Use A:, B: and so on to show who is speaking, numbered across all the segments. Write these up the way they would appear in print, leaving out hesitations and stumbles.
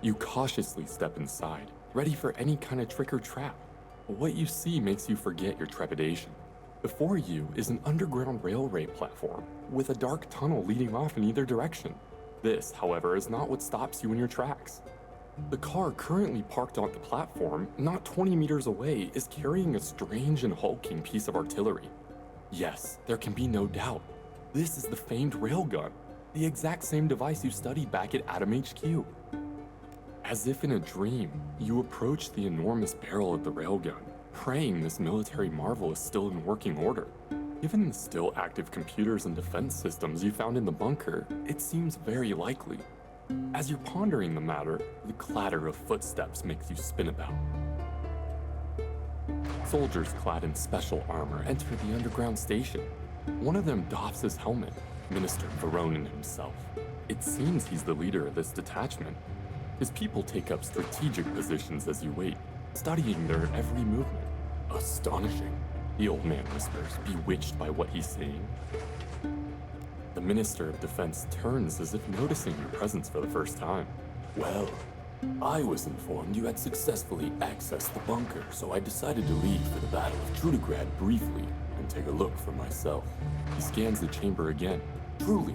A: You cautiously step inside, ready for any kind of trick or trap. But what you see makes you forget your trepidation. Before you is an underground railway platform with a dark tunnel leading off in either direction. This, however, is not what stops you in your tracks. The car currently parked on the platform, not 20 meters away, is carrying a strange and hulking piece of artillery. Yes, there can be no doubt. This is the famed railgun, the exact same device you studied back at Atom HQ. As if in a dream, you approach the enormous barrel of the railgun, praying this military marvel is still in working order. Given the still active computers and defense systems you found in the bunker, it seems very likely. As you're pondering the matter, the clatter of footsteps makes you spin about. Soldiers clad in special armor enter the underground station. One of them doffs his helmet, Minister Voronin himself. It seems he's the leader of this detachment. His people take up strategic positions as you wait, studying their every movement. Astonishing, the old man whispers, bewitched by what he's seeing. The Minister of Defense turns as if noticing your presence for the first time.
B: Well, I was informed you had successfully accessed the bunker, so I decided to leave for the Battle of Trudograd briefly and take a look for myself.
A: He scans the chamber again.
B: Truly,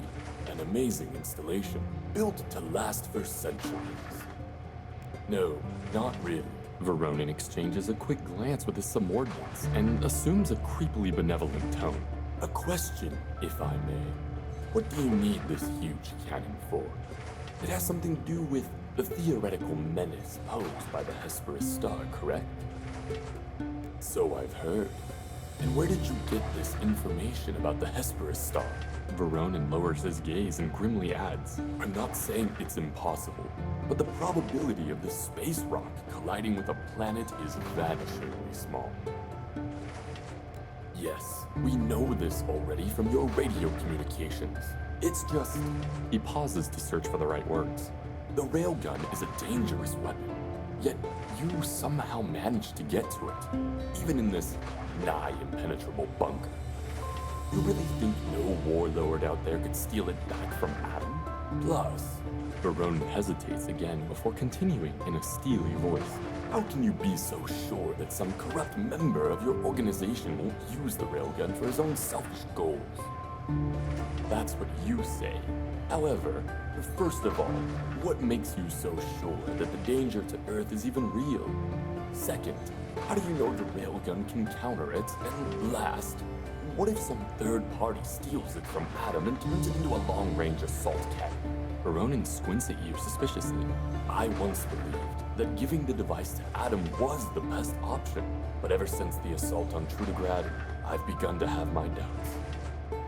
B: an amazing installation, built to last for centuries. No, not really.
A: Voronin exchanges a quick glance with his subordinates and assumes a creepily benevolent tone.
B: A question, if I may. What do you need this huge cannon for? It has something to do with the theoretical menace posed by the Hesperus star, correct? So I've heard. And where did you get this information about the Hesperus star?
A: Voronin lowers his gaze and grimly adds,
B: I'm not saying it's impossible, but the probability of this space rock colliding with a planet is vanishingly small. Yes, we know this already from your radio communications. It's just...
A: He pauses to search for the right words.
B: The railgun is a dangerous weapon, yet you somehow managed to get to it, even in this nigh impenetrable bunker. You really think no warlord out there could steal it back from Atom? Plus,
A: Voronin hesitates again before continuing in a steely voice.
B: How can you be so sure that some corrupt member of your organization won't use the railgun for his own selfish goals? That's what you say. However, first of all, what makes you so sure that the danger to Earth is even real? Second, how do you know the railgun can counter it? And last, what if some third party steals it from Atom and turns it into a long-range assault cannon?
A: Voronin squints at you suspiciously.
B: I once believed that giving the device to Atom was the best option, but ever since the assault on Trudograd, I've begun to have my doubts.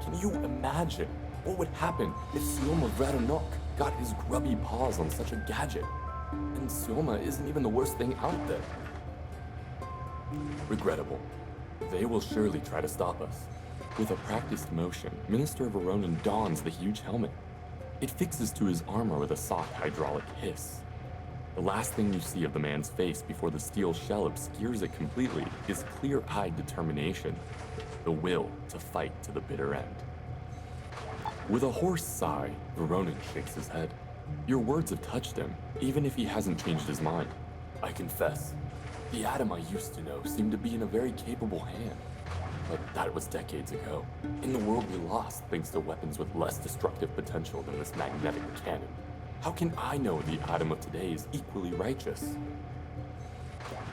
B: Can you imagine what would happen if Sioma Vradonok got his grubby paws on such a gadget? And Sioma isn't even the worst thing out there. Regrettable. They will surely try to stop us.
A: With a practiced motion, Minister Voronin dons the huge helmet. It fixes to his armor with a soft hydraulic hiss. The last thing you see of the man's face before the steel shell obscures it completely is clear-eyed determination, the will to fight to the bitter end. With a hoarse sigh, Voronin shakes his head. Your words have touched him, even if he hasn't changed his mind.
B: I confess, the Atom I used to know seemed to be in a very capable hand. But that was decades ago, in the world we lost thanks to weapons with less destructive potential than this magnetic cannon. How can I know the Atom of today is equally righteous?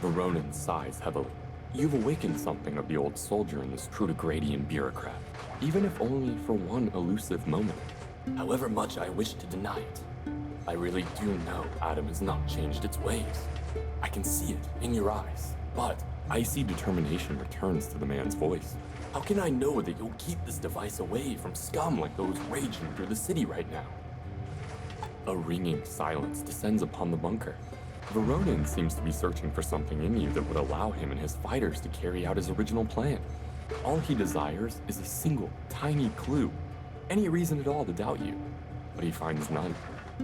A: Voronin sighs heavily. You've awakened something of the old soldier in this Trudogradian bureaucrat, even if only for one elusive moment.
B: However much I wish to deny it, I really do know Atom has not changed its ways. I can see it in your eyes, but
A: icy determination returns to the man's voice.
B: How can I know that you'll keep this device away from scum like those raging through the city right now?
A: A ringing silence descends upon the bunker. Voronin seems to be searching for something in you that would allow him and his fighters to carry out his original plan. All he desires is a single, tiny clue, any reason at all to doubt you, but he finds none.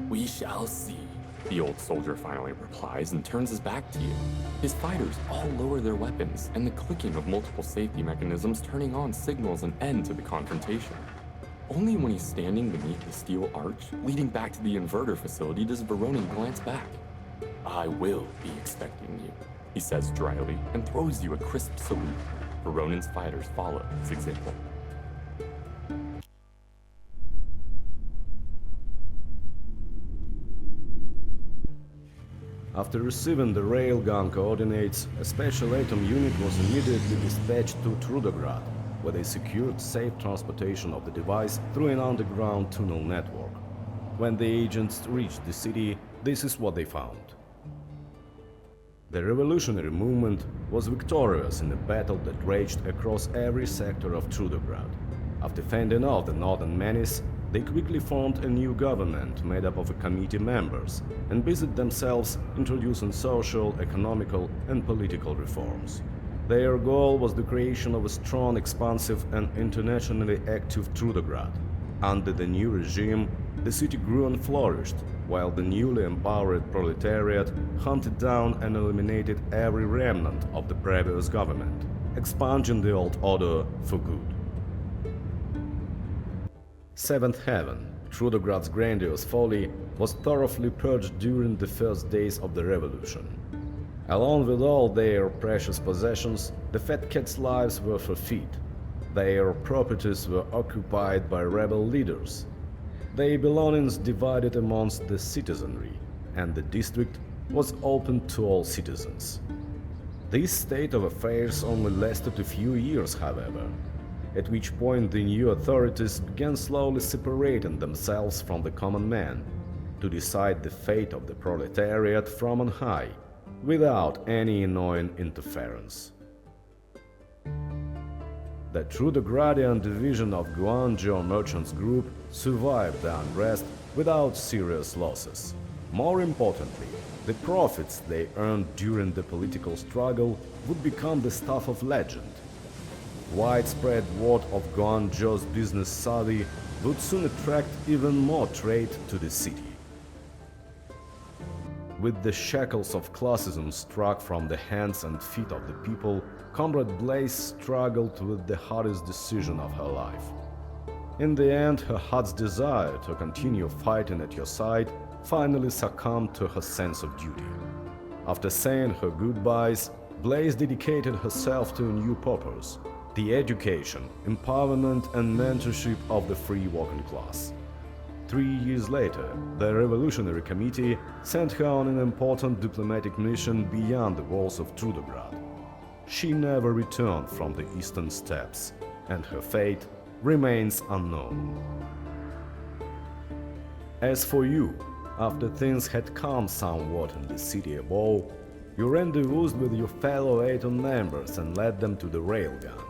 B: We shall see,
A: the old soldier finally replies and turns his back to you. His fighters all lower their weapons, and the clicking of multiple safety mechanisms turning on signals an end to the confrontation. Only when he's standing beneath the steel arch leading back to the inverter facility does Voronin glance back. I will be expecting you, he says dryly and throws you a crisp salute. Baronin's fighters follow his example.
C: After receiving the railgun coordinates, a special Atom unit was immediately dispatched to Trudograd, where they secured safe transportation of the device through an underground tunnel network. When the agents reached the city, this is what they found. The revolutionary movement was victorious in a battle that raged across every sector of Trudograd. After fending off the northern menace, they quickly formed a new government made up of a committee members and busied themselves introducing social, economical and political reforms. Their goal was the creation of a strong, expansive and internationally active Trudograd. Under the new regime, the city grew and flourished, while the newly empowered proletariat hunted down and eliminated every remnant of the previous government, expunging the old order for good. Seventh Heaven, Trudograd's grandiose folly, was thoroughly purged during the first days of the revolution. Along with all their precious possessions, the Fat Cats' lives were forfeit. Their properties were occupied by rebel leaders, their belongings divided amongst the citizenry, and the district was open to all citizens. This state of affairs only lasted a few years, however, at which point the new authorities began slowly separating themselves from the common man to decide the fate of the proletariat from on high, without any annoying interference. The Trudogradian division of Guangzhou Merchants Group survived the unrest without serious losses. More importantly, the profits they earned during the political struggle would become the stuff of legend. Widespread word of Guangzhou's business savvy would soon attract even more trade to the city. With the shackles of classism struck from the hands and feet of the people, Comrade Blaze struggled with the hardest decision of her life. In the end, her heart's desire to continue fighting at your side finally succumbed to her sense of duty. After saying her goodbyes, Blaze dedicated herself to a new purpose: the education, empowerment and mentorship of the free working class. 3 years later, the Revolutionary Committee sent her on an important diplomatic mission beyond the walls of Trudograd. She never returned from the eastern steppes, and her fate remains unknown. As for you, after things had calmed somewhat in the city above, you rendezvoused with your fellow Atom members and led them to the railgun.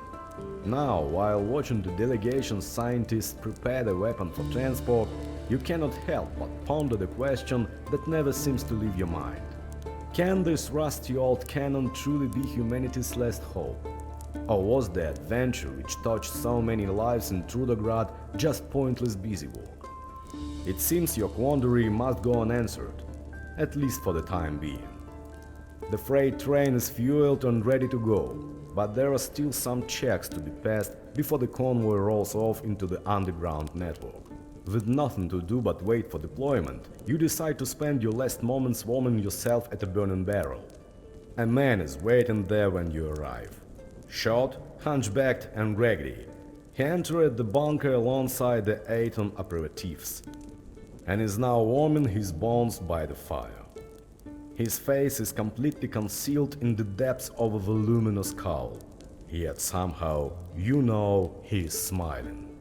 C: Now, while watching the delegation's scientists prepare the weapon for transport, you cannot help but ponder the question that never seems to leave your mind. Can this rusty old cannon truly be humanity's last hope? Or was the adventure which touched so many lives in Trudograd just pointless busywork? It seems your quandary must go unanswered, at least for the time being. The freight train is fueled and ready to go, but there are still some checks to be passed before the convoy rolls off into the underground network. With nothing to do but wait for deployment, you decide to spend your last moments warming yourself at a burning barrel. A man is waiting there when you arrive. Short, hunchbacked and raggedy, he entered the bunker alongside the Atom operatives, and is now warming his bones by the fire. His face is completely concealed in the depths of a voluminous cowl, yet somehow you know he is smiling.